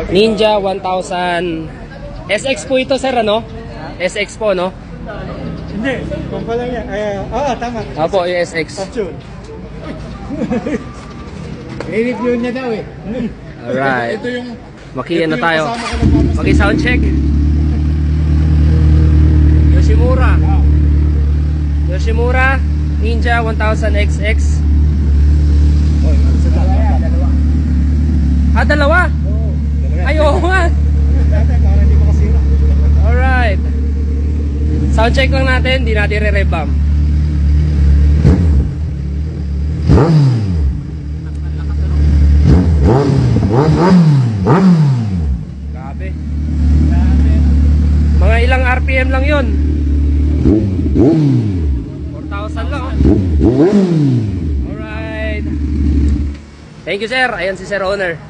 Ninja 1000 SX po ito, sir, ano? SX po, no? Hindi, kung pala yan. Tama. Opo, yung SX. Fortune. I-review niya daw eh. Alright. Ito yung... Maki na tayo. kasama ko ng Maki sound check. Yoshimura. Yoshimura Ninja 1000 XX. Oh, dalawa. Ah, dalawa? Oo. Ay, oo nga. Dati, para hindi makasira. Alright. Sound check lang natin, di natin re-revamp. Grabe. Mga ilang RPM lang yun. 4,000 lang, oh. Alright. Thank you, sir. Ayan si Sir Owner.